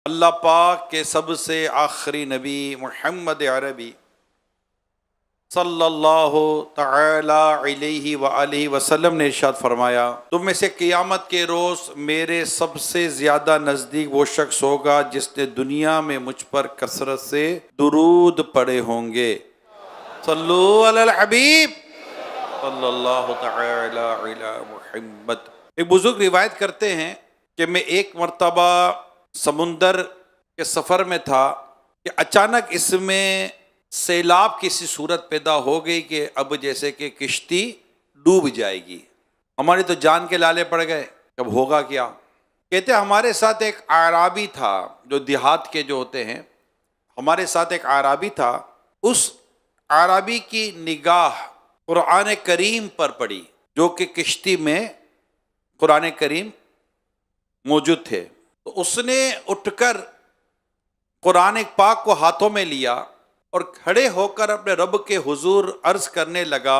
अल्लाह पाक के सबसे आखिरी नबी मुहम्मद अरबी सल्लल्लाहु तआला अलैहि व आलिहि वसल्लम ने इरशाद फरमाया, तुम में से क़ियामत के रोज़ मेरे सबसे ज़्यादा नज़दीक वो शख्स होगा जिसने दुनिया में मुझ पर कसरत से दुरूद पढ़े होंगे। सल्लु अलल हबीब सल्लल्लाहु तआला अला मुहम्मद। एक बुजुर्ग रिवायत करते हैं कि मैं एक मर्तबा समुंदर के सफ़र में था कि अचानक इसमें सैलाब की सी सूरत पैदा हो गई कि अब जैसे कि किश्ती डूब जाएगी। हमारे तो जान के लाले पड़ गए, अब होगा क्या। कहते हमारे साथ एक आराबी था, जो देहात के जो होते हैं, हमारे साथ एक आराबी था। उस आराबी की निगाह कुरान करीम पर पड़ी, जो कि किश्ती में कुरान करीम मौजूद थे। तो उसने उठकर कुरान पाक को हाथों में लिया और खड़े होकर अपने रब के हुजूर अर्ज करने लगा,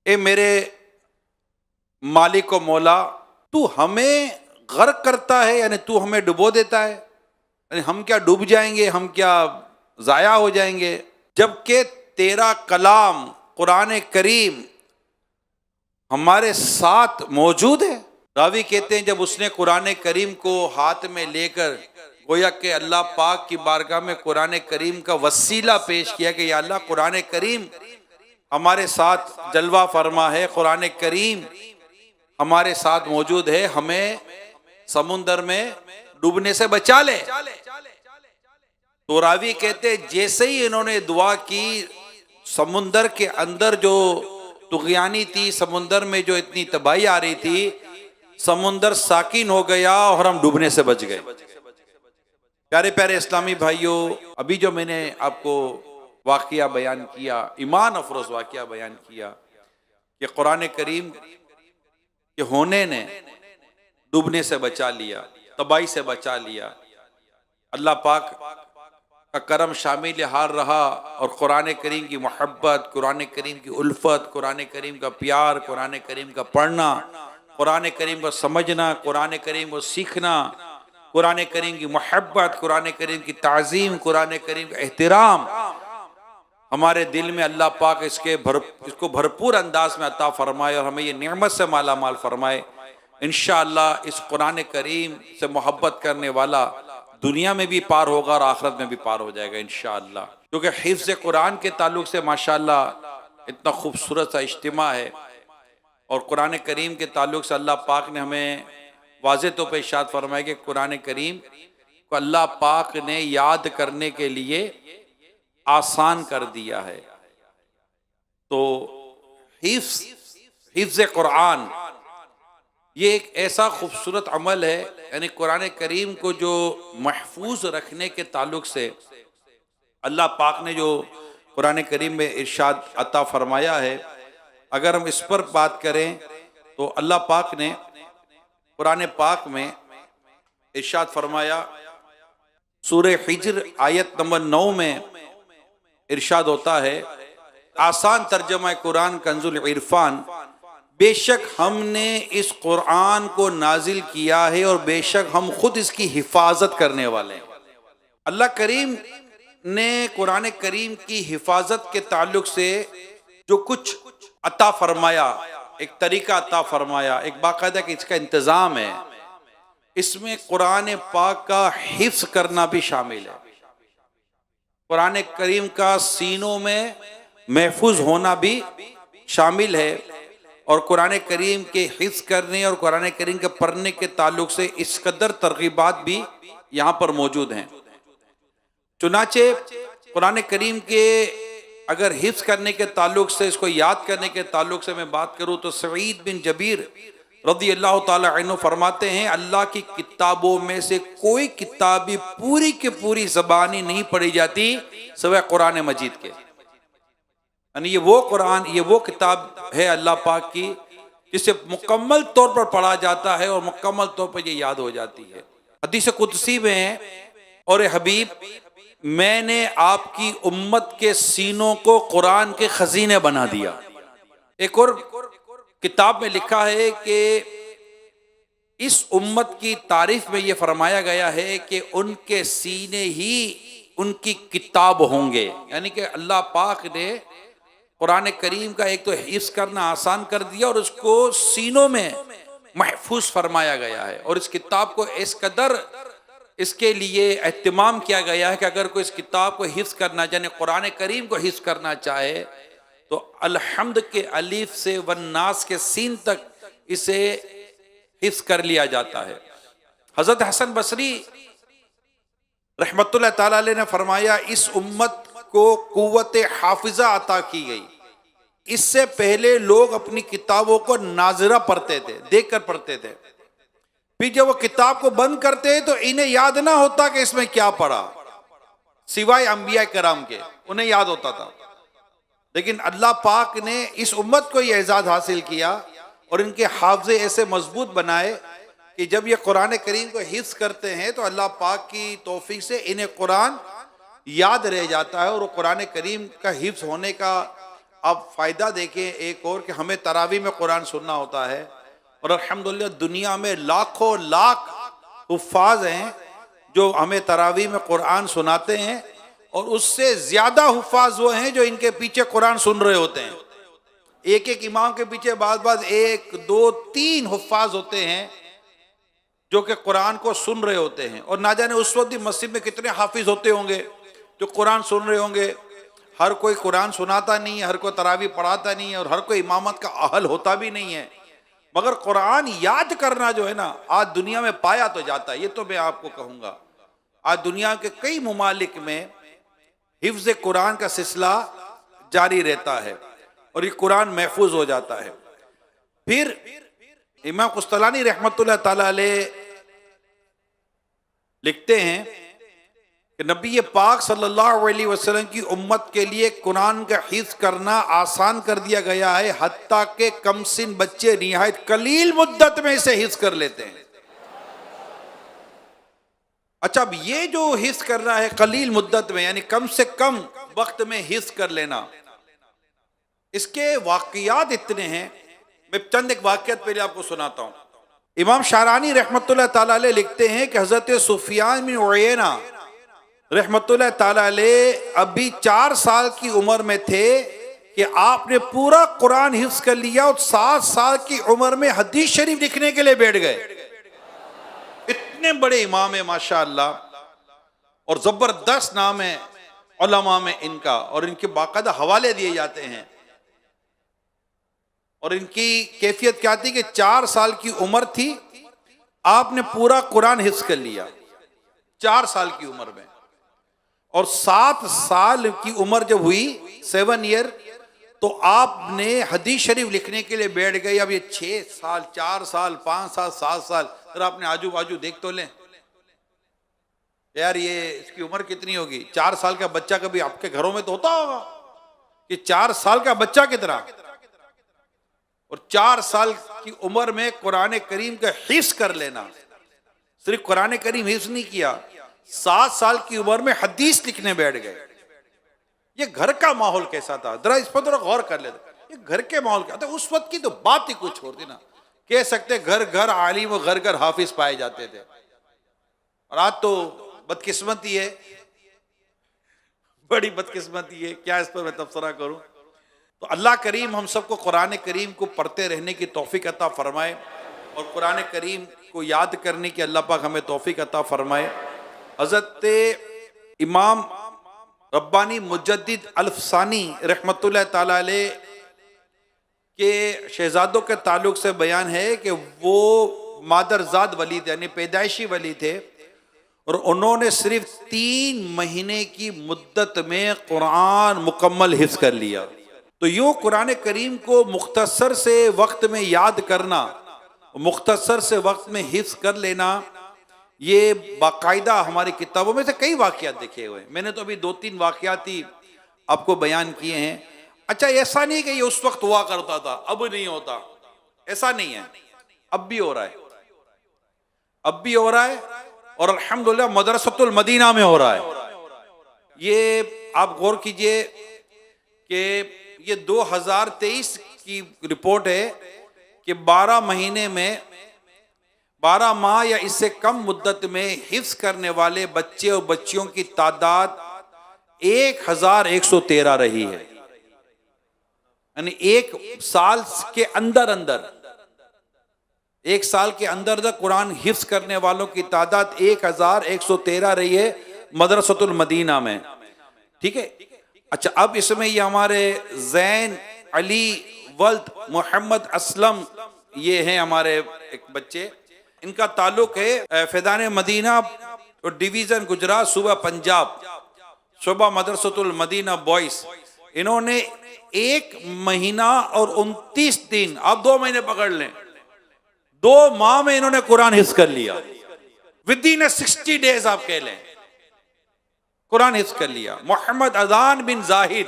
ए मेरे मालिक व मौला, तू हमें गर्क करता है, यानी तू हमें डुबो देता है, यानी हम क्या डूब जाएंगे, हम क्या ज़ाया हो जाएंगे, जबकि तेरा कलाम कुरान करीम हमारे साथ मौजूद है। रावी कहते हैं जब उसने कुरान करीम को हाथ में लेकर गोया के अल्लाह पाक की बारगाह में कुरान करीम का वसीला पेश किया कि या अल्लाह, कुरान करीम हमारे साथ जलवा फरमा है, कुरान करीम हमारे साथ मौजूद है, हमें समुंदर में डूबने से बचा ले। तो रावी कहते जैसे ही इन्होंने दुआ की, समुंदर के अंदर जो तुग़यानी थी, समुंदर में जो इतनी तबाही आ रही थी, समुंदर साकिन हो गया और हम डूबने से बच गए। प्यारे प्यारे इस्लामी भाइयों, अभी जो मैंने आपको वाक़या बयान किया, ईमान अफरोज़ वाक़या बयान किया कि कुरान करीम के होने ने डूबने से बचा लिया, तबाही से बचा लिया। अल्लाह पाक का करम शामिल हाल रहा और कुरान करीम की मोहब्बत, कुरान करीम की उल्फत, कुरान करीम का प्यार, कुरान करीम का पढ़ना, कुरान करीम को समझना, कुरान करीम को सीखना, कुरान करीम की मोहब्बत, कुरान करीम की ताज़ीम, कुरान करीम का एहतराम हमारे दिल में अल्लाह पाक इसको भरपूर अंदाज में अता फरमाए और हमें ये नेमत से माला माल फरमाए। इंशाअल्लाह इस कुरान करीम से मोहब्बत करने वाला दुनिया में भी पार होगा और आखिरत में भी पार हो जाएगा इंशाअल्लाह। क्योंकि हिफ्ज़ कुरान के ताल्लुक से माशाअल्लाह इतना खूबसूरत सा इज्तिमा है और कुरान करीम के ताल्लुक से अल्लाह पाक ने हमें वाज़ेह तौर पर इरशाद फरमाया कि कुरान करीम को अल्लाह पाक ने याद करने के लिए आसान कर दिया है। तो हिफ्ज़ कुरान ये एक ऐसा खूबसूरत अमल है, यानी कुरान करीम को जो महफूज रखने के ताल्लुक से अल्लाह पाक ने जो कुरान करीम में इरशाद अता फरमाया है, अगर हम इस पर बात करें तो अल्लाह पाक ने कुरान पाक में इरशाद फरमाया, सूरह हिज्र आयत नंबर 9 में इरशाद होता है, आसान तर्जमा कुरान कंजुल इरफान, बेशक हमने इस कुरान को नाजिल किया है और बेशक हम खुद इसकी हिफाजत करने वाले हैं। अल्लाह करीम ने कुरान करीम की हिफाजत के ताल्लुक से जो कुछ अता फरमाया, एक तरीका अता फरमाया, एक बाकायदा कि इसका इंतज़ाम है, इसमें कुरान पाक का हिफ्ज़ करना भी शामिल है। कुरान करीम का सीनों में महफूज होना भी शामिल है और कुरान करीम के हिफ्ज़ करने और कुरान करीम के पढ़ने के ताल्लुक से इस कदर तरगीबात भी यहाँ पर मौजूद हैं। चुनाचे कुरान करीम के अगर हिफ्ज़ करने के ताल्लुक से, इसको याद करने के ताल्लुक से मैं बात करूँ तो सईद बिन जबीर रज़ी अल्लाह ताला अन्हु फरमाते हैं, अल्लाह की किताबों में से कोई किताब भी पूरी की पूरी ज़बानी नहीं पढ़ी जाती सिवाय कुरान मजीद के। यानी ये वो कुरान, ये वो किताब है अल्लाह पाक की जिसे मुकम्मल तौर पर पढ़ा जाता है और मुकम्मल तौर पर ये याद हो जाती है। हदीस कुदसी में, और हबीब मैंने आपकी उम्मत के सीनों को कुरान के खजीने बना दिया। एक और किताब में लिखा है कि इस उम्मत की तारीफ में ये फरमाया गया है कि उनके सीने ही उनकी किताब होंगे, यानी कि अल्लाह पाक ने कुरान करीम का एक तो हिफ्ज़ करना आसान कर दिया और उसको सीनों में महफूज फरमाया गया है। और इस किताब को इस कदर इसके लिए एहतमाम किया गया है कि अगर कोई इस किताब को हिफ्ज़ करना, यानी कुरान करीम को हिफ्ज़ करना चाहे, तो अलहम्द के अलीफ से वन्नास के सीन तक इसे हिफ्ज़ कर लिया जाता है। हज़रत हसन बसरी रहमतुल्लाह ताला अलैह ने फरमाया, इस उम्मत को कुव्वत हाफिजा अता की गई। इससे पहले लोग अपनी किताबों को नाज़िरा पढ़ते थे, देख कर पढ़ते थे। फिर जब वो किताब को बंद करते तो इन्हें याद ना होता कि इसमें क्या पढ़ा, सिवाय अंबिया कराम के उन्हें याद होता था। लेकिन अल्लाह पाक ने इस उम्मत को यह एजाज हासिल किया और इनके हाफजे ऐसे मजबूत बनाए कि जब ये कुरान करीम को हिफ्ज़ करते हैं तो अल्लाह पाक की तौफीक से इन्हें कुरान याद रह जाता है। और कुरान करीम का हिफ्ज़ होने का आप फ़ायदा देखें एक और, कि हमें तरावी में कुरान सुनना होता है और अल्हम्दुलिल्लाह दुनिया में लाखों लाख हुफ़ाज़ हैं जो हमें तरावी में कुरान सुनाते हैं, और उससे ज़्यादा हुफ़ाज़ वो हैं जो इनके पीछे कुरान सुन रहे होते हैं। एक एक इमाम के पीछे बाद एक दो तीन हुफ़ाज़ होते हैं जो कि कुरान को सुन रहे होते हैं। और ना जाने उस वक्त मस्जिद में कितने हाफिज होते होंगे जो कुरान सुन रहे होंगे। हर कोई कुरान सुनाता नहीं है, हर कोई तरावी पढ़ाता नहीं है और हर कोई इमामत का अहल होता भी नहीं है, मगर कुरान याद करना जो है ना, आज दुनिया में पाया तो जाता है। ये तो मैं आपको कहूँगा, आज दुनिया के कई मुमालिक में हिफ्ज़ कुरान का सिलसिला जारी रहता है और ये कुरान महफूज हो जाता है। फिर इमाम कुस्तलानी रहमतुल्लाह ताला अलैह लिखते हैं कि नबी पाक सल्लल्लाहु अलैहि वसल्लम की उम्मत के लिए कुरान का हिफ्ज़ करना आसान कर दिया गया है, हत्ता के कमसिन बच्चे निहायत कलील मुद्दत में इसे हिफ्ज़ कर लेते हैं। अच्छा, अब ये जो हिफ्ज़ करना है कलील मुद्दत में, यानी कम से कम वक्त में हिफ्ज़ कर लेना, इसके वाक़ियात इतने हैं। मैं चंद एक वाक़ियात पहले आपको सुनाता हूँ। इमाम शारानी रहमतुल्लाह ताला अलैह लिखते हैं कि हज़रत सुफियान बिन उयैना रहमतुल्लाह ताला अलैह अभी 4 साल की उम्र में थे कि आपने पूरा कुरान हिफ्ज़ कर लिया और 7 साल की उम्र में हदीस शरीफ लिखने के लिए बैठ गए। इतने बड़े इमाम है माशाअल्लाह, और ज़बरदस्त नाम है उलमा में इनका, और इनके बाकायदा हवाले दिए जाते हैं। और इनकी कैफियत क्या थी कि 4 साल की उम्र थी, आपने पूरा कुरान हिफ्ज़ कर लिया 4 साल की उम्र में, और 7 साल की उम्र जब हुई 7 ईयर, तो आपने हदीस शरीफ लिखने के लिए बैठ गए। अब ये 6 साल 4 साल 5 साल 7 साल, फिर आपने आजू बाजू देख तो लें यार, ये इसकी उम्र कितनी होगी। 4 साल का बच्चा कभी आपके घरों में तो होता होगा कि 4 साल का बच्चा कितना, और 4 साल की उम्र में कुरान करीम का हिफ्ज़ कर लेना। सिर्फ कुरान करीम हिफ्ज़ नहीं किया, 7 साल की उम्र में हदीस लिखने बैठ गए। ये घर का माहौल कैसा था, जरा इस पर थोड़ा गौर कर लेते। ये घर के माहौल क्या था, उस वक्त की तो बात ही कुछ होती ना। कह सकते घर घर आलिम और घर घर हाफिज पाए जाते थे, और आज तो बदकिस्मती है, बड़ी बदकिस्मती है। क्या इस पर मैं तबसरा करूं। तो अल्लाह करीम हम सबको कुरान करीम को पढ़ते रहने की तौफीक अता फरमाए, और कुरान करीम को याद करने की अल्लाह पाक हमें तौफीक अता फरमाए। हज़रत इमाम रब्बानी मुजद्दिद अल-अफ़सानी रहमतुल्लाह ताला अलैह के शहजादों के ताल्लुक से बयान है कि वो मादरजाद वली थे, यानी पैदाइशी वली थे, और उन्होंने सिर्फ 3 महीने की मुद्दत में कुरान मुकम्मल हिफ्ज़ कर लिया। तो यूँ कुरान करीम को मुख्तसर से वक्त में याद करना, मुख्तसर से वक्त में हिफ्ज़ कर लेना, ये बाकायदा हमारी किताबों में से कई वाक़ियात देखे हुए। मैंने तो अभी 2-3 वाक़ियात ही आपको बयान किए हैं। अच्छा, ऐसा नहीं कि ये उस वक्त हुआ करता था अब नहीं होता, ऐसा नहीं है, अब भी हो रहा है, अब भी हो रहा है, और अल्हम्दुलिल्लाह मदरसतुल मदीना में हो रहा है। ये आप गौर कीजिए कि ये 2023 की रिपोर्ट है कि 12 महीने में 12 माह या इससे कम मुद्दत में हिफ्ज करने वाले बच्चे और बच्चियों की तादाद 1113 रही है। यानी एक साल के अंदर अंदर कुरान हिफ्ज करने वालों की तादाद 1113 रही है मदरसतुल मदीना में। ठीक है। अच्छा, अब इसमें ये हमारे जैन अली वल्द मोहम्मद असलम, ये हैं हमारे एक बच्चे, इनका ताल्लुक है फैदान मदीना और डिवीजन गुजरात सूबा पंजाब, शोबा मदरसतुल मदीना बॉयज। इन्होंने 1 महीना और 29 दिन, आप 2 महीने पकड़ लें, 2 माह में इन्होंने कुरान हिफ्ज कर लिया। विद इन 60 डेज आप कह लें कुरान हिफ्ज कर लिया। मोहम्मद अजान बिन जाहिद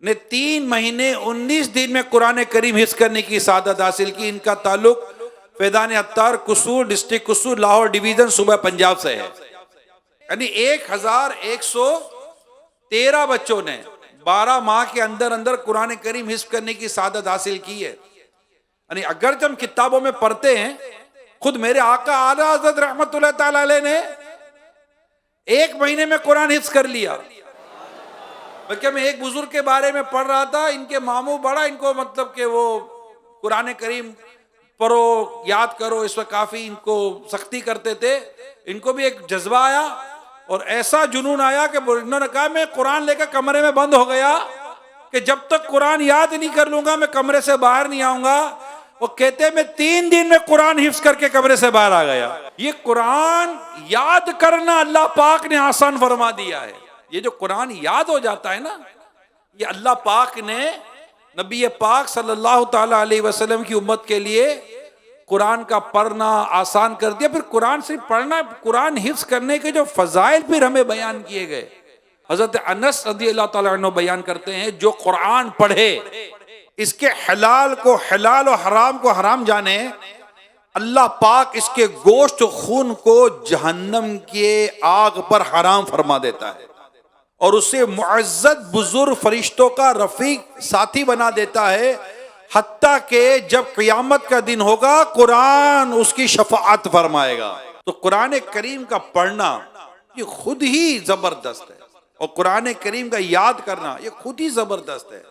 ने 3 महीने 19 दिन में कुरान करीम हिफ्ज करने की सादत हासिल की। इनका ताल्लुक फैदान अत्तार कुसूर डिस्ट्रिक्ट कुसूर लाहौर डिवीजन सूबा पंजाब से है। यानी 1113 बच्चों ने 12 माह के अंदर अंदर कुरान करीम हिफ्ज करने की सादत हासिल की है। यानी अगर जब किताबों में पढ़ते हैं, खुद मेरे आका आला हज़रत रहमतुल्लाह ताला अलैह ने 1 महीने में कुरान हिफ्ज कर लिया। बल्कि मैं एक बुजुर्ग के बारे में पढ़ रहा था, इनके मामू बड़ा इनको मतलब कि वो कुरान करीम पढ़ो, याद करो, इस पर काफी इनको सख्ती करते थे। इनको भी एक जज्बा आया और ऐसा जुनून आया कि इन्होंने कहा मैं कुरान लेकर कमरे में बंद हो गया कि जब तक कुरान याद नहीं कर लूंगा मैं कमरे से बाहर नहीं आऊंगा। वो कहते मैं 3 दिन में कुरान हिफ्ज करके कमरे से बाहर आ गया। ये कुरान याद करना अल्लाह पाक ने आसान फरमा दिया है। ये जो कुरान याद हो जाता है ना, ये अल्लाह पाक ने नबी पाक सल्लल्लाहु ताला अलैहि वसल्लम की उम्मत के लिए कुरान का पढ़ना आसान कर दिया। फिर कुरान सिर्फ पढ़ना, कुरान हिफ्ज करने के जो फजाइल फिर हमें बयान किए गए। हजरत अनस रज़ियल्लाहु ताला अन्हु बयान करते हैं, जो कुरान पढ़े इसके हलाल को हलाल और हराम को हराम जाने, अल्लाह पाक इसके गोश्त खून को जहन्नम के आग पर हराम फरमा देता है और उसे मुअज़्ज़ज़ बुजुर्ग फरिश्तों का रफीक साथी बना देता है। हत्ता के जब क़यामत का दिन होगा कुरान उसकी शफाअत फरमाएगा। तो कुरान करीम का पढ़ना ये खुद ही जबरदस्त है और कुरान करीम का याद करना ये खुद ही जबरदस्त है।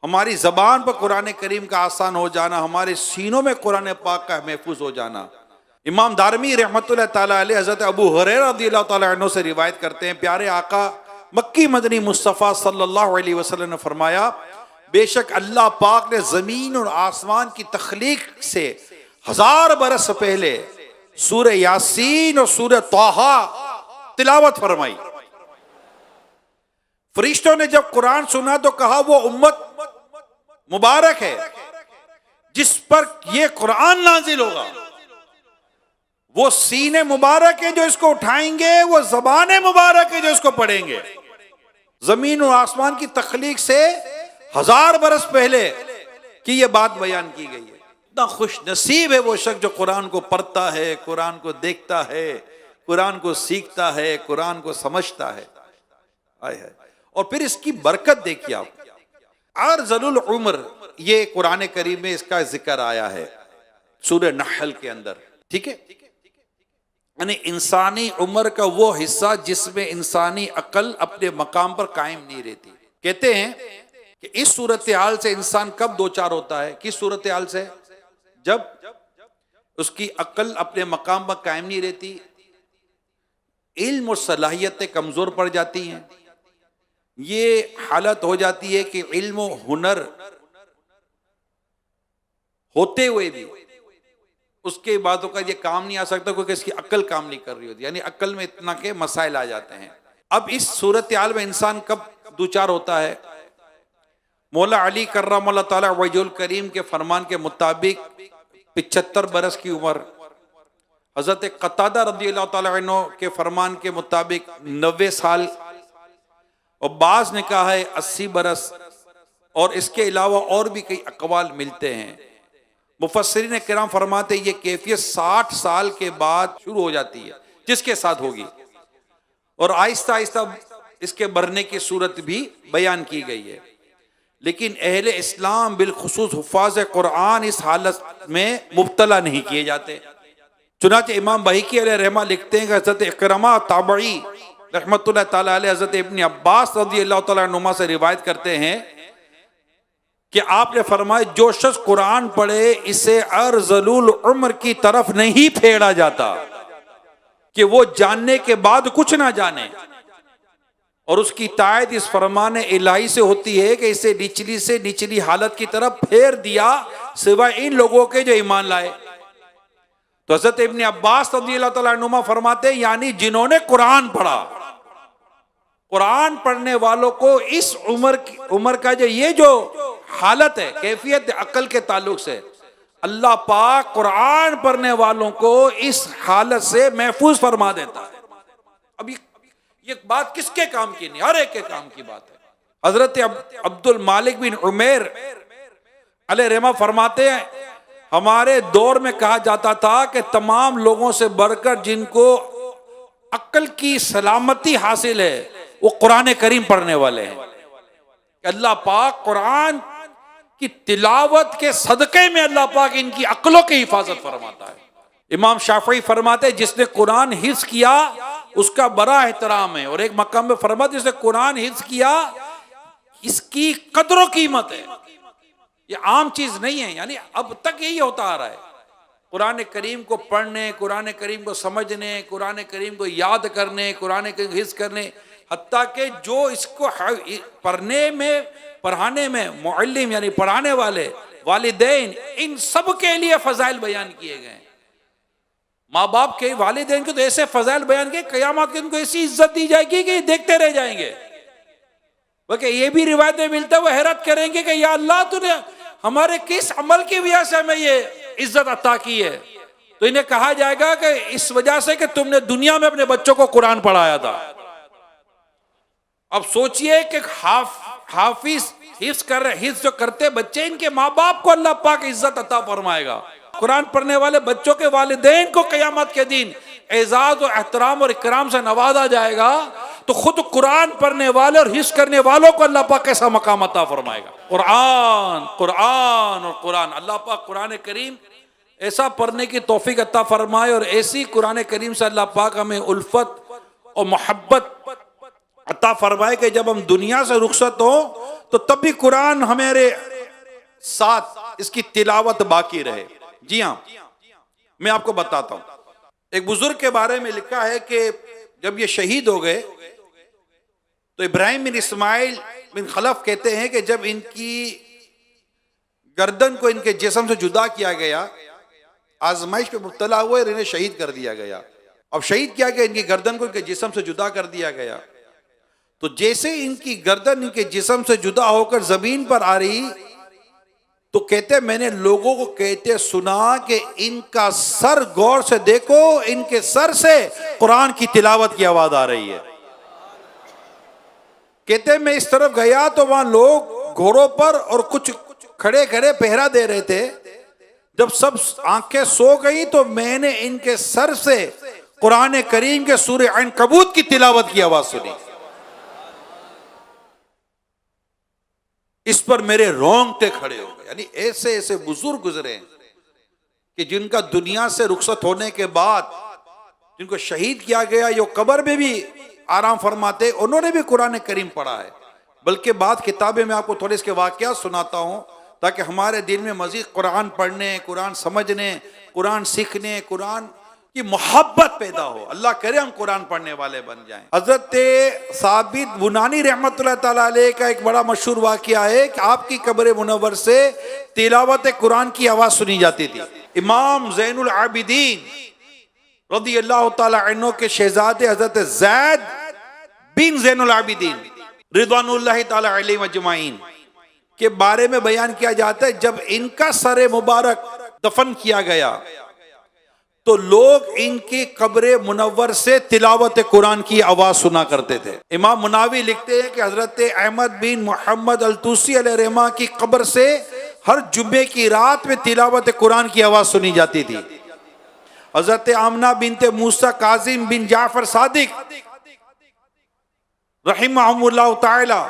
हमारी जबान पर कुरान करीम का आसान हो जाना, हमारे सीनों में कुरान पाक का महफूज हो जाना। इमाम दारमी रहमतुल्लाह ताला अलैह हज़रत अबू हुरैरा रज़ियल्लाहु ताला अन्हु से रिवायत करते हैं, प्यारे आका मक्की मदनी मुस्तफ़ा सल्लल्लाहु अलैहि वसल्लम ने फरमाया, बेशक अल्लाह पाक ने जमीन और आसमान की तख्लीक से 1000 बरस पहले सूरह यासीन और सूरह तौहा तिलावत फरमाई। फरिश्तों ने जब कुरान सुना तो कहा वो उम्मत मुबारक है जिस पर ये कुरान नाजिल होगा। वो सीने मुबारक है जो इसको उठाएंगे, वो ज़बानें मुबारक है जो इसको पढ़ेंगे। जमीन और आसमान की तख्लीक से 1000 बरस पहले की ये बात बयान की गई है। इतना खुश नसीब है वो शख्स जो कुरान को पढ़ता है, कुरान को देखता है, कुरान को सीखता है, कुरान को समझता है। आए है। और फिर इसकी बरकत देखिए आप, अर्ज़लुल उम्र ये कुरान करीम में इसका जिक्र आया है सूरह नहल के अंदर। ठीक है, यानी इंसानी उम्र का वो हिस्सा जिसमें इंसानी अकल अपने मकाम पर कायम नहीं रहती। कहते हैं कि इस सूरत हाल से इंसान कब दो चार होता है, किस सूरत हाल से, जब उसकी अकल अपने मकाम पर कायम नहीं रहती, इल्म और सलाहियतें कमजोर पड़ जाती हैं। ये हालत हो जाती है कि इल्म और हुनर होते हुए भी उसके बातों का ये काम नहीं आ सकता क्योंकि इसकी अक्ल काम नहीं कर रही होती, यानी अक्ल में इतना के मसाइल आ जाते हैं। अब इस सूरत हाल में इंसान कब दो चार होता है, मौला अली कर्रमल्लाहु ताला वजहुल करीम के फरमान के मुताबिक 75 बरस की उम्र, हजरत कतादा रज़ियल्लाहु ताला अन्हु के फरमान के मुताबिक 90 साल, और बाज ने कहा है 80 बरस, और इसके अलावा और भी कई अकवाल मिलते हैं। मुफस्सिरीन किराम फरमाते ये कैफियत 60 साल के बाद शुरू हो जाती है, जिसके साथ होगी, और आहिस्ता आहिस्ता इसके बढ़ने की सूरत भी बयान की गई है। लेकिन अहले इस्लाम बिलखुसूस हुफ़ाज़ कुरान इस हालत में मुब्तला नहीं किए जाते। चुनांचे इमाम बहकी अलैहि रहमा लिखते हैं कि हज़रत इकरमा ताबई रहमतुल्लाह ताला अलैह हज़रत इब्न अब्बास रज़ियल्लाहु ताला अन्हुमा से रिवायत करते हैं कि आपने फरमाया जो शख्स कुरान पढ़े इसे अर्ज़लुल उम्र की तरफ नहीं फेरा जाता कि वो जानने के बाद कुछ ना जाने, और उसकी तायद इस फरमान इलाही से होती है कि इसे निचली से निचली हालत की तरफ फेर दिया सिवाय इन लोगों के जो ईमान लाए। तो हज़रत इब्न अब्बास रज़ियल्लाहु ताला अन्हुमा फरमाते हैं यानी जिन्होंने कुरान पढ़ा, कुरान पढ़ने वालों को इस उम्र का जो हालत है, कैफियत अकल के ताल्लुक से अल्लाह पाक कुरान पढ़ने वालों को इस हालत से महफूज फरमा देता है। अब ये बात किसके काम की नहीं, हर एक के काम की बात है। हजरत अब्दुल मालिक बिन उमैर अलैहि रहमा फरमाते हैं हमारे दौर में कहा जाता था कि तमाम लोगों से बढ़कर जिनको अक्ल की सलामती हासिल है वो कुरान करीम पढ़ने वाले हैं। अल्लाह पाक कुरान की तिलावत के सदके में अल्लाह पाक इनकी अक्लों की हिफाजत फरमाता है। इमाम शाफई फरमाते जिसने कुरान हिफ्ज किया उसका बड़ा एहतराम है, और एक मकाम में फरमाते जिसने कुरान हिफ्ज किया इसकी कदर कीमत है, ये आम चीज नहीं है। यानी अब तक यही होता आ रहा है, कुरान करीम को पढ़ने, कुरान करीम को समझने, कुरान करीम को याद करने, कुरान करीम हिफ्ज करने, हत्ता के जो इसको पढ़ने में पढ़ाने में मुअल्लिम यानी पढ़ाने वाले वालिदैन, इन सब के लिए फजाइल बयान किए गए। माँ बाप के वालिदैन को तो ऐसे फजाइल बयान किए क़यामत के उनको ऐसी इज्जत दी जाएगी कि देखते रह जाएंगे। बल्कि ये भी रिवायत में मिलता है वो हैरत करेंगे कि या अल्लाह तूने हमारे किस अमल की वजह से हमें ये इज्जत अता की है। तो इन्हें कहा जाएगा कि इस वजह से कि तुमने दुनिया में अपने बच्चों को कुरान पढ़ाया था। अब सोचिए कि हाफिज हिफ्ज जो करते बच्चे, इनके माँ बाप को अल्लाह पाक इज्जत अता फरमाएगा। कुरान पढ़ने वाले बच्चों के वालिदैन को क़यामत के दिन एजाज और एहतराम और इकराम से नवाजा जाएगा, तो खुद कुरान पढ़ने वाले और हिफ्ज करने वालों को अल्लाह पाक कैसा मकाम अता फरमाएगा। कुरान कुरान और कुरान, अल्लाह पाक कुरान करीम ऐसा पढ़ने की तौफीक अता फरमाए, और ऐसी कुरान करीम से अल्लाह पाक हमें उल्फत और मोहब्बत अता फरमाए कि जब हम दुनिया से रुखसत हो तो तब भी कुरान हमारे साथ इसकी तिलावत बाकी रहे। जी हाँ, मैं आपको बताता हूं, एक बुजुर्ग के बारे में लिखा है कि जब ये शहीद हो गए तो इब्राहिम बिन इस्माइल बिन खलफ कहते हैं कि जब इनकी गर्दन को इनके जिस्म से जुदा किया गया, आजमाइश पे मुब्तला हुए और इन्हें शहीद कर दिया गया। अब शहीद किया गया, इनकी गर्दन को इनके जिस्म से जुदा कर दिया गया, तो जैसे इनकी गर्दन इनके जिस्म से जुदा होकर जमीन पर आ रही तो कहते मैंने लोगों को कहते सुना कि इनका सर गौर से देखो, इनके सर से कुरान की तिलावत की आवाज आ रही है। कहते मैं इस तरफ गया तो वहां लोग घोड़ों पर और कुछ खड़े खड़े पहरा दे रहे थे। जब सब आंखें सो गई तो मैंने इनके सर से कुरान करीम के सूरह अनकबूत की तिलावत की आवाज सुनी। इस पर मेरे रोंगटे खड़े हो गए। यानी ऐसे ऐसे बुजुर्ग गुजरे कि जिनका दुनिया से रुखसत होने के बाद जिनको शहीद किया गया, यो कब्र में भी आराम फरमाते, उन्होंने भी कुरान करीम पढ़ा है। बल्कि बाद किताबें में आपको थोड़े इसके वाक़यात सुनाता हूँ ताकि हमारे दिल में मजीद कुरान पढ़ने, कुरान समझने, कुरान सीखने, कुरान की मोहब्बत पैदा हो। अल्लाह करे हम कुरान पढ़ने वाले बन जाएं। हजरत साबित बुनानी रहमतुल्लाह ताला अलैह का एक बड़ा मशहूर वाक़या है कि आपकी कब्र मुनव्वर से तिलावत कुरान की आवाज सुनी जाती थी। इमाम ज़ैनुल आबिदीन रज़ियल्लाहु ताला अन्हु के शहजादे हजरत ज़ैद बिन ज़ैनुल आबिदीन रिज़वानुल्लाहि ताला अलैहि अजमाइन के बारे में बयान किया जाता है, जब इनका सर मुबारक दफन किया गया तो लोग इनकी कब्र मुनव्वर से तिलावत कुरान की आवाज सुना करते थे। इमाम मुनावी लिखते हैं कि हजरत अहमद बिन मोहम्मद अल तूसी अलैहि रहमा की कब्र से हर जुम्मे की रात में तिलावत कुरान की आवाज सुनी जाती थी। हजरत आमना बिनते मूसा काजिम बिन जाफर सादिक रहिमहुल्लाह ताला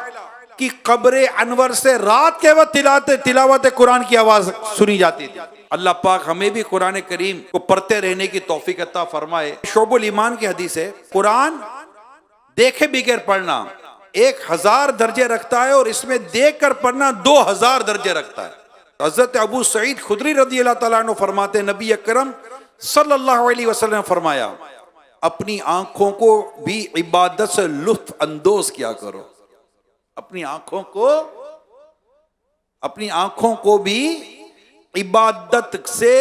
कि कब्र अनवर से रात के वक्त तिलावत कुरान की आवाज सुनी जाती थी। अल्लाह पाक हमें भी कुरान करीम को पढ़ते रहने की तौफीक अता फरमाए। शोबुल ईमान की हदीस है, कुरान देखे बगैर पढ़ना 1000 दर्जे रखता है और इसमें देख कर पढ़ना 2000 दर्जे रखता है। हजरत अबू सईद खुदरी रज़ी अल्लाह तआला अन्हु फरमाते, नबी अकरम सल्लल्लाहु अलैहि वसल्लम फरमाया, अपनी आंखों को भी इबादत से लुत्फ अंदोज किया करो। अपनी आंखों को भी इबादत से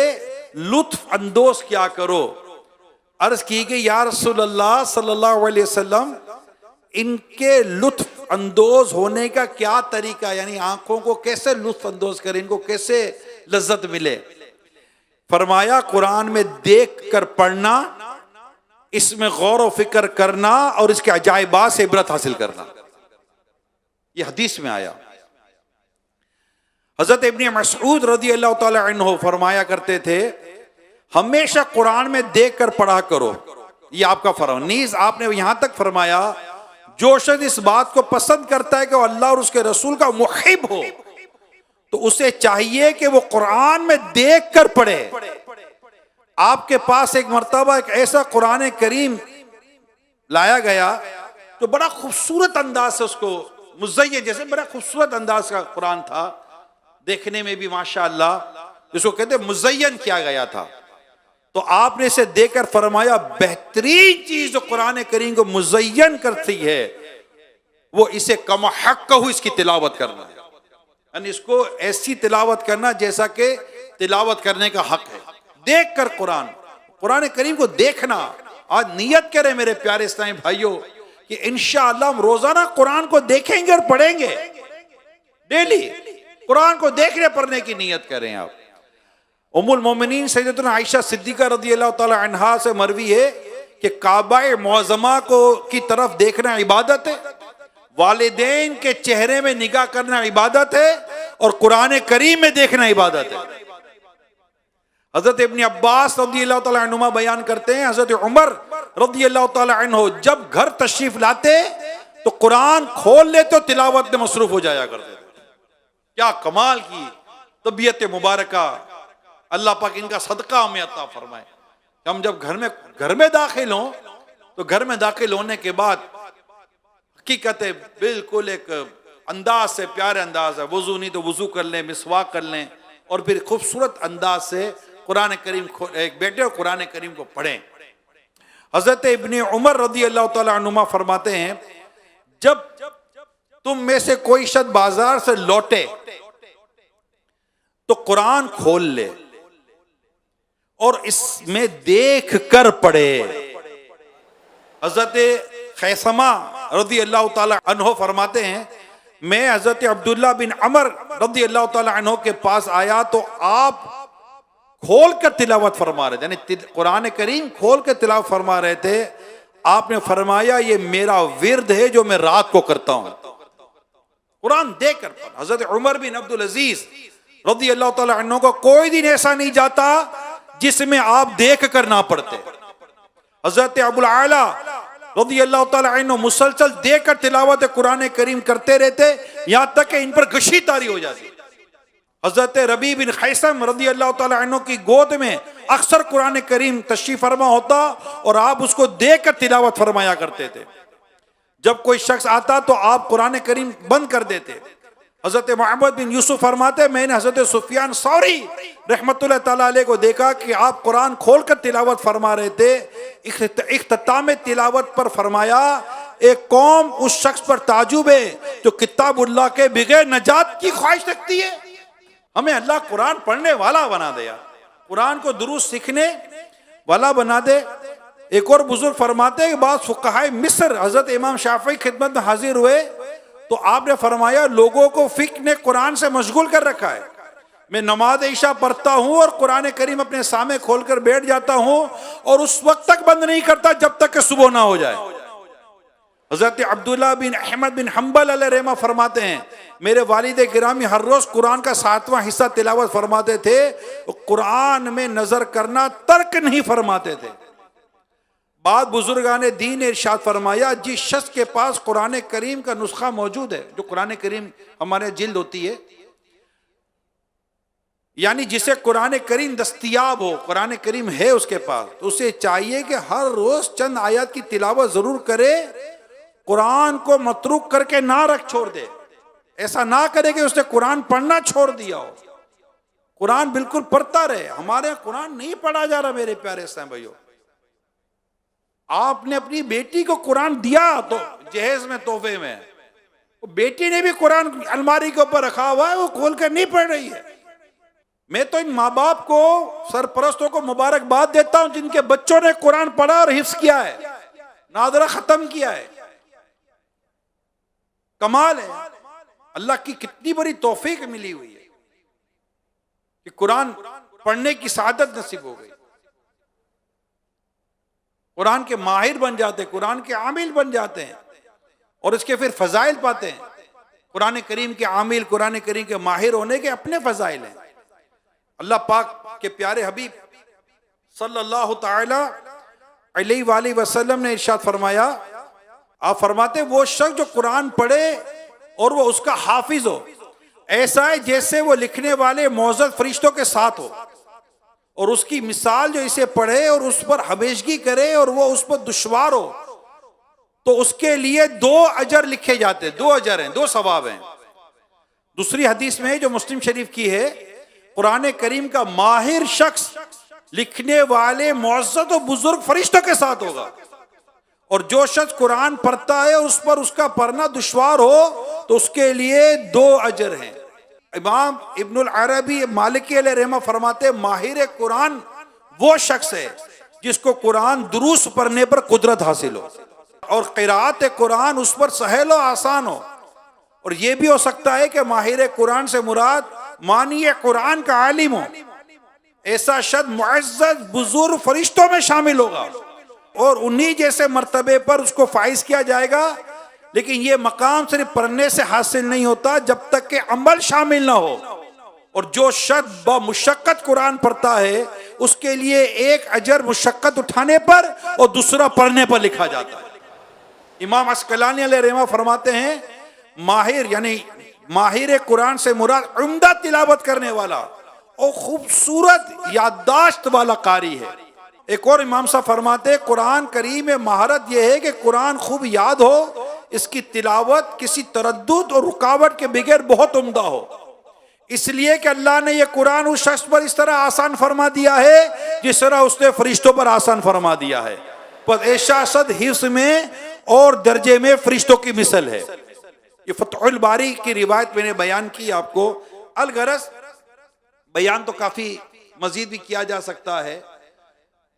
लुत्फ अंदोज किया करो। अर्ज की कि या रसूल अल्लाह सल्लल्लाहु अलैहि वसल्लम, इनके लुत्फ अंदोज होने का क्या तरीका, यानी आंखों को कैसे लुत्फ अंदोज करें, इनको कैसे लज्जत मिले। फरमाया, कुरान में देख कर पढ़ना, इसमें गौर व फिक्र करना और इसके अजाइबात से इबरत हासिल करना। यह हदीस में आया। हजरत इब्ने मसऊद रज़ी अल्लाह तआला अन्हु फरमाया करते थे, हमेशा कुरान में देख कर पढ़ा करो, यह आपका फरमान। नीज आपने यहां तक फरमाया, जो शख्स इस बात को पसंद करता है कि वो अल्लाह और उसके रसूल का मुहिब हो, तो उसे चाहिए कि वो कुरान में देख कर पढ़े। आपके पास एक मर्तबा एक ऐसा कुरान करीम लाया गया जो बड़ा खूबसूरत अंदाज से उसको मुज़य्यन, जैसे बड़ा खूबसूरत अंदाज का कुरान था, देखने में भी माशाअल्लाह, जिसको कहते मुज़य्यन किया गया था। तो आपने इसे देखकर फरमाया, बेहतरीन चीज जो कुरान करीम को मुज़य्यन करती है वो इसे कम हक कहू इसकी तिलावत करना है, यानी इसको ऐसी तिलावत करना जैसा कि तिलावत करने का हक है। देख कर कुरान करीम को देखना। आज नियत करें मेरे प्यारे इस्लामी भाइयों कि इंशाअल्लाह हम रोजाना कुरान को देखेंगे और पढ़ेंगे। डेली कुरान को देखने पढ़ने की नियत करें आप। उम्मुल मोमिनीन सैयदतुना आयशा सिद्दीका रज़ियल्लाहु तआला अन्हा से मरवी है कि काबा मुअज़्ज़मा को की तरफ देखना इबादत है, वालिदैन के चेहरे में निगाह करना इबादत है और कुरान करीम में देखना इबादत है। हजरत इब्ने अब्बास रज़ियल्लाहु तआला अन्हुमा बयान करते हैं, हजरत उमर रज़ियल्लाहु तआला अन्हु जब घर तशरीफ लाते तो कुरान खोल ले तो तिलावत में मसरूफ हो जाया करते थे। क्या कमाल की तबीयत मुबारका, अल्लाह पाक इनका सदका हमें अता फरमाए। हम जब घर में दाखिल हों तो घर में दाखिल होने के बाद हकीकत है बिल्कुल एक अंदाज से, प्यारे अंदाज है, वुजू नहीं तो वुजू कर लें, मिसवाक कर लें और फिर खूबसूरत अंदाज से कुरान करीम एक बैठे और कुरान करीम को पढ़ें। हजरत इब्ने उमर रज़ियल्लाहु तआला अन्हुमा फरमाते हैं, जब तुम में से कोई शख्स बाजार से लौटे तो कुरान खोल ले और इसमें देख कर पढ़े। हजरत खैसमा रज़ियल्लाहु तआला अन्हु फरमाते हैं, मैं हजरत अब्दुल्ला बिन अमर रज़ियल्लाहु तआला अन्हु के पास आया तो आप खोल कर तिलावत फरमा रहे थे, यानी कुरान करीम खोल कर तिलावत फरमा रहे थे। आपने फरमाया, ये मेरा विर्द है जो मैं रात को करता हूं, कुरान देख कर। हजरत उमर बिन अब्दुल अजीज रज़ियल्लाहु तआला अन्हु को कोई दिन ऐसा नहीं जाता जिसमें आप देख कर ना पढ़ते। हजरत अबुल आला रज़ियल्लाहु तआला अन्हु मुसलसल देख कर तिलावत कुरान करीम करते रहते, यहां तक कि इन पर गशी तारी हो जाती। हजरत रबी बिन खैसम रज़ियल्लाहु तआला अन्हु की गोद में अक्सर कुरान करीम तशरीफ फरमा होता और आप उसको देख कर तिलावत फरमाया करते थे। जब कोई शख्स आता तो आप कुरान करीम बंद कर देते। हजरत मोहम्मद बिन यूसुफ फरमाते, मैंने हजरत सुफियान सौरी रहमतुल्लाह ताला अलैह को देखा कि आप कुरान खोलकर तिलावत फरमा रहे थे। इख्तिताम तिलावत पर फरमाया, एक कौम उस शख्स पर ताजुब है जो किताबुल्लाह के बगैर नजात की ख्वाहिश रखती है। हमें अल्लाह कुरान पढ़ने वाला बना दे, यार कुरान को दुरूस्त सीखने वाला बना दे। एक और बुजुर्ग फरमाते हैं कि बाद फुक़हाए मिस्र हजरत इमाम शाफी खिदमत में हाजिर हुए तो आपने फरमाया, लोगों को फिक्र ने कुरान से मशगूल कर रखा है। मैं नमाज ईशा पढ़ता हूँ और कुरान करीम अपने सामने खोलकर बैठ जाता हूँ और उस वक्त तक बंद नहीं करता जब तक कि सुबह ना हो जाए। हजरत अब्दुल्ला बिन अहमद बिन हम्बल अलैहिर्रहमा फरमाते हैं, मेरे वालिद गिरामी हर रोज कुरान का 7वां हिस्सा तिलावत फरमाते थे, कुरान में नजर करना तर्क नहीं फरमाते थे। बाद बुजुर्गान दीन ने इरशाद फरमाया, जिस शख्स के पास कुरान करीम का नुस्खा मौजूद है, जो कुरान करीम हमारे जिल्द होती है, यानी जिसे कुरान करीम दस्तयाब हो, कुरान करीम है उसके पास, तो उसे चाहिए कि हर रोज चंद आयत की तिलावत जरूर करे, कुरान को मतरूक करके ना रख छोड़ दे। ऐसा ना करे कि उसने कुरान पढ़ना छोड़ दिया हो, कुरान बिल्कुल पढ़ता रहे। हमारे यहाँ कुरान नहीं पढ़ा जा रहा मेरे प्यारे इस्लाम भाइयों। आपने अपनी बेटी को कुरान दिया तो जहेज में, तोहफे में, बेटी ने भी कुरान अलमारी के ऊपर रखा हुआ है, वो खोल कर नहीं पढ़ रही है। मैं तो इन माँ बाप को, सरपरस्तों को मुबारकबाद देता हूं जिनके बच्चों ने कुरान पढ़ा और हिफ्ज किया है, नादरा खत्म किया है। कमाल है, अल्लाह की कितनी बड़ी तौफीक मिली हुई है कि कुरान पढ़ने की सादत नसीब हो गई। कुरान के माहिर बन जाते हैं, कुरान के आमिल बन जाते हैं और इसके फिर फजाइल पाते हैं। कुरान करीम के आमिल, कुरान करीम के माहिर होने के अपने फजाइल हैं। अल्लाह पाक के प्यारे हबीब सल्लल्लाहु ताला अलैहि वसल्लम ने इरशाद फरमाया, आप फरमाते वो शख्स जो कुरान पढ़े और वो उसका हाफिज हो, ऐसा है जैसे वो लिखने वाले मौजूद फरिश्तों के साथ हो, और उसकी मिसाल जो इसे पढ़े और उस पर हमेशगी करे और वो उस पर दुश्वार हो, तो उसके लिए 2 अजर लिखे जाते हैं। 2 अजर हैं, 2 सवाब हैं। दूसरी हदीस में जो मुस्लिम शरीफ की है, कुरान करीम का माहिर शख्स लिखने वाले मुअज़्ज़ज़ और बुजुर्ग फरिश्तों के साथ होगा, और जो शख्स कुरान पढ़ता है उस पर उसका पढ़ना दुश्वार हो तो उसके लिए 2 अजर हैं। इमाम इब्नुल अरबी मालिकी अलैहि रहमा फरमाते, माहिर कुरान वो शख्स है जिसको कुरान दुरूस पढ़ने पर कुदरत हासिल हो और क़िराअत कुरान उस पर सहल और आसान हो। और यह भी हो सकता है कि माहिर कुरान से मुराद मानिए कुरान का आलिम हो, ऐसा शख्स मुअज़्ज़ज़ बुजुर्ग फरिश्तों में शामिल होगा और उन्हीं जैसे मर्तबे पर उसको फाइज किया जाएगा। लेकिन ये मकाम सिर्फ पढ़ने से हासिल नहीं होता जब तक कि अमल शामिल ना हो। और जो शख्स बमुशक्कत कुरान पढ़ता है उसके लिए 1 अजर मुशक्कत उठाने पर और दूसरा पढ़ने पर लिखा जाता है। इमाम अस्कलानी अलैहि रहमा फरमाते हैं, माहिर यानी माहिर कुरान से मुराद उम्दा तिलावत करने वाला और खूबसूरत याददाश्त वाला कारी है। एक और इमाम साहब फरमाते, कुरान करीम में महारत यह है कि कुरान खूब याद हो, इसकी तिलावत किसी तरद्दुद और रुकावट के बगैर बहुत उम्दा हो, इसलिए कि अल्लाह ने यह कुरान उस शख्स पर इस तरह आसान फरमा दिया है जिस तरह उसने फरिश्तों पर आसान फरमा दिया है। पर ऐशा सद हिफ्ज़ में और दर्जे में फरिश्तों की मिसल है। ये फतहुल बारी की रिवायत मैंने बयान की आपको। अलगरज बयान तो काफी मजीद भी किया जा सकता है।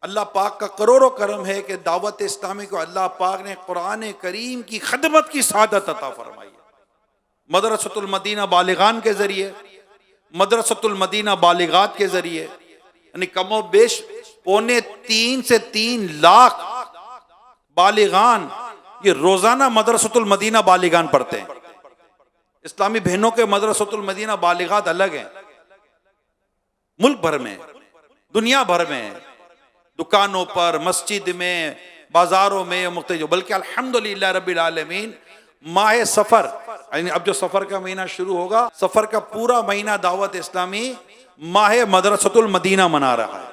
अल्लाह पाक का करोड़ों करम है कि दावत इस्लामी को अल्लाह पाक ने कुरान करीम की खिदमत की सादत अता फरमाई है। मदरसतुल मदीना बालिगान के जरिए, मदरसतुल मदीना बालिगात के जरिए, यानी कमो बेश 2.25 से 3 लाख बालिगान ये रोजाना मदरसतुल मदीना बालिगान पढ़ते हैं। इस्लामी बहनों के मदरसतुल मदीना बालिगात अलग हैं, मुल्क भर में, दुनिया भर में, दुकानों पर, मस्जिद में, बाजारों में मुख्तलिफ। बल्कि अल्हम्दुलिल्लाह रब्बिल आलमीन माह सफर, यानी अब जो सफर का महीना शुरू होगा, सफर का पूरा महीना दावत इस्लामी माह मदरसतुल मदीना मना रहा है।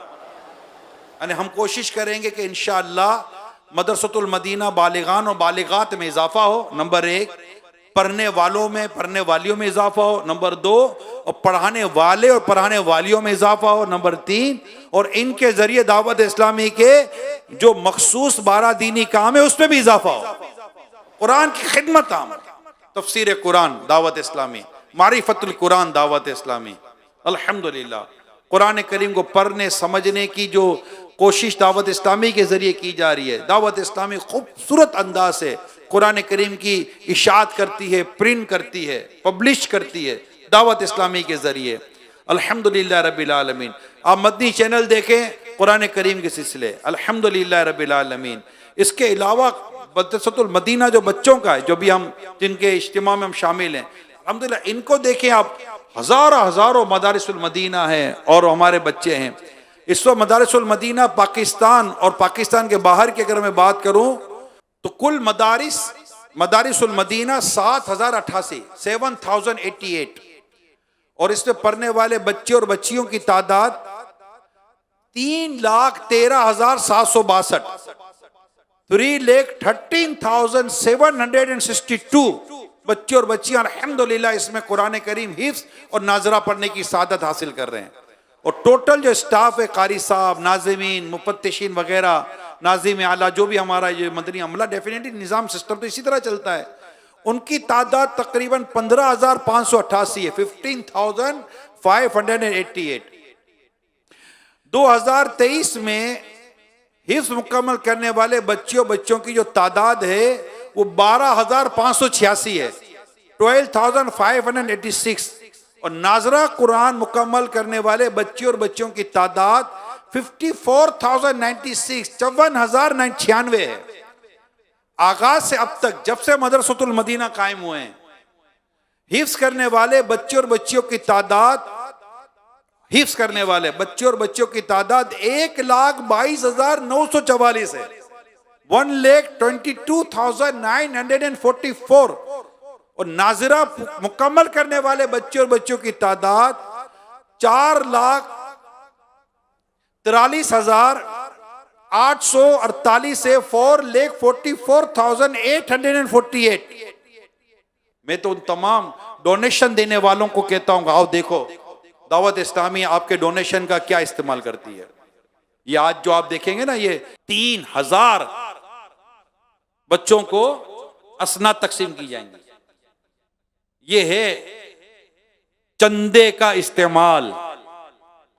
यानी हम कोशिश करेंगे कि इंशाअल्लाह मदरसतुल मदीना बालिगान और बालिगात में इजाफा हो, नंबर 1, पढ़ने वालों में, पढ़ने वालियों में इजाफा हो, नंबर 2, और पढ़ाने वाले और पढ़ाने वालियों में इजाफा हो, नंबर 3, और इनके जरिए दावत इस्लामी के जो मखसूस 12 दीनी काम है उसमें भी इजाफा हो। कुरान की खिदमत आम, तफसीर कुरान दावत इस्लामी, मारिफतुल कुरान दावत इस्लामी। अल्हम्दुलिल्लाह कुरान करीम को पढ़ने समझने की जो कोशिश दावत इस्लामी के जरिए की जा रही है। दावत इस्लामी खूबसूरत अंदाज से कुरान करीम की इशाअत करती है, प्रिंट करती है, पब्लिश करती है दावत इस्लामी के जरिए। अल्हम्दुलिल्लाह रब्बिल आलमीन। आप मदनी चैनल देखें कुरान करीम के सिलसिले, अल्हम्दुलिल्लाह रब्बिल आलमीन। इसके अलावा मदरसतुल मदीना जो बच्चों का है, जो भी हम जिनके इज्तिमा में हम शामिल हैं, अल्हम्दुलिल्लाह इनको देखें आप, हजारों हजारों मदारिसुल मदीना है और हमारे बच्चे हैं। इस वक्त मदारिसुल मदीना पाकिस्तान और पाकिस्तान के बाहर की अगर मैं बात करूं तो कुल मदारिसुल मदीना 7088 7088 और इसमें पढ़ने वाले बच्चे और बच्चियों की तादाद 3,13,762 3,13,762 बच्चे और बच्चियां अल्हम्दुलिल्लाह इसमें कुरान करीम हिफ्ज और नाजरा पढ़ने की सादत हासिल कर रहे हैं। और टोटल जो स्टाफ है, कारी साहब, नाज़िमीन, मुफत्तिशीन वगैरह, नाज़िम आला, जो भी हमारा ये मदनी अमला, डेफिनेटली निज़ाम सिस्टम तो इसी तरह चलता है, उनकी तादाद तकरीबन 15,588 है, 15,588। 2023 में हिफ्ज मुकम्मल करने वाले बच्चों की जो तादाद है वो 12,586 है, 12,586। और नाजरा कुरान मुकम्मल करने वाले बच्चे और बच्चों की तादाद 54,096 54,096 है। आगाज से अब तक, जब से मदरसतुल मदीना कायम हुए हैं, हिफ्ज करने वाले बच्चे और बच्चियों की तादाद 1,22,944 है, 1,22,944। और नाजिरा मुकम्मल करने वाले बच्चे और बच्चों की तादाद 4,43,848 से 4,44,848। मैं तो उन तमाम डोनेशन देने वालों को कहता हूं, आओ देखो दावत इस्लामी आपके डोनेशन का क्या इस्तेमाल करती है। ये आज जो आप देखेंगे ना, ये 3,000 बच्चों को असनाद तकसीम की जाएंगी। ये है चंदे का इस्तेमाल।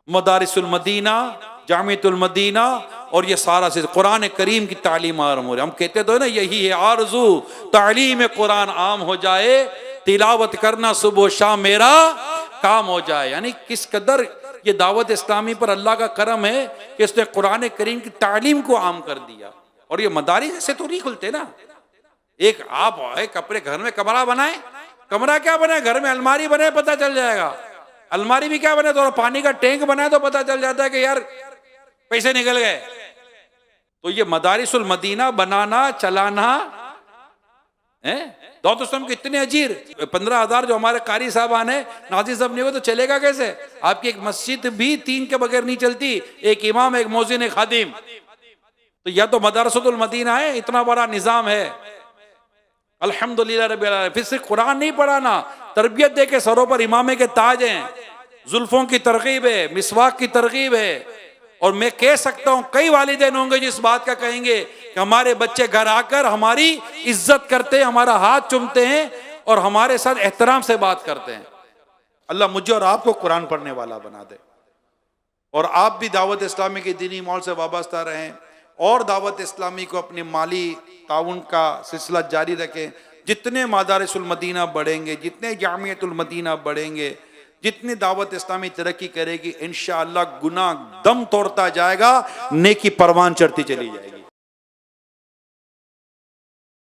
मदारिसुल मदीना, जामियतुल मदीना और ये सारा से कुरान करीम की तालीम आरम हो रही है। हम कहते तो है ना, यही है आरज़ू, तालीम कुरान आम हो जाए, तिलावत करना सुबह शाम मेरा काम हो जाए। यानी किस कदर ये दावत इस्लामी पर अल्लाह का करम है कि उसने कुरान करीम की तालीम को आम कर दिया। और ये मदारिस से तो नहीं खुलते ना। एक आप अपने घर में कमरा बनाए, कमरा क्या बने, घर में अलमारी बने, पता चल जाएगा। अलमारी भी क्या बने, तो पानी का टैंक बनाए तो पता चल जाता है कि यार पैसे निकल गए। तो ये मदारिसुल मदीना बनाना, चलाना है। दाऊद इस्लाम के इतने अजीर 15,000 जो हमारे कारी साहबान है, नाज़िर साहब नहीं हो तो चलेगा कैसे। आपकी एक मस्जिद भी 3 के बगैर नहीं चलती, एक इमाम, एक मौज़िन, एक खादिम। तो या तो मदारिसुल मदीना है, इतना बड़ा निज़ाम है अल्हम्दुलिल्लाह रब्बिल आलमीन। फिर सिर्फ कुरान नहीं पढ़ाना, तरबियत दे के सरों पर इमामे के ताज हैं, जुल्फों की तरकीब है, मिसवाक की तरकीब है। और मैं कह सकता हूं कई वालिदैन होंगे जिस बात का कहेंगे कि हमारे बच्चे घर आकर हमारी इज्जत करते हैं, हमारा हाथ चूमते हैं और हमारे साथ एहतराम से बात करते हैं। अल्लाह मुझे और आपको कुरान पढ़ने वाला बना दे। और आप भी दावत इस्लामी के दीनी माहौल से वाबस्ता रहें और दावत इस्लामी को अपने माली ताउन का सिलसिला जारी रखें। जितने मदारिसुल मदीना बढ़ेंगे, जितने जामियतुल मदीना बढ़ेंगे, जितनी दावत इस्लामी तरक्की करेगी, इंशाअल्लाह गुनाह दम तोड़ता जाएगा, नेकी परवान चढ़ती चली जाएगी।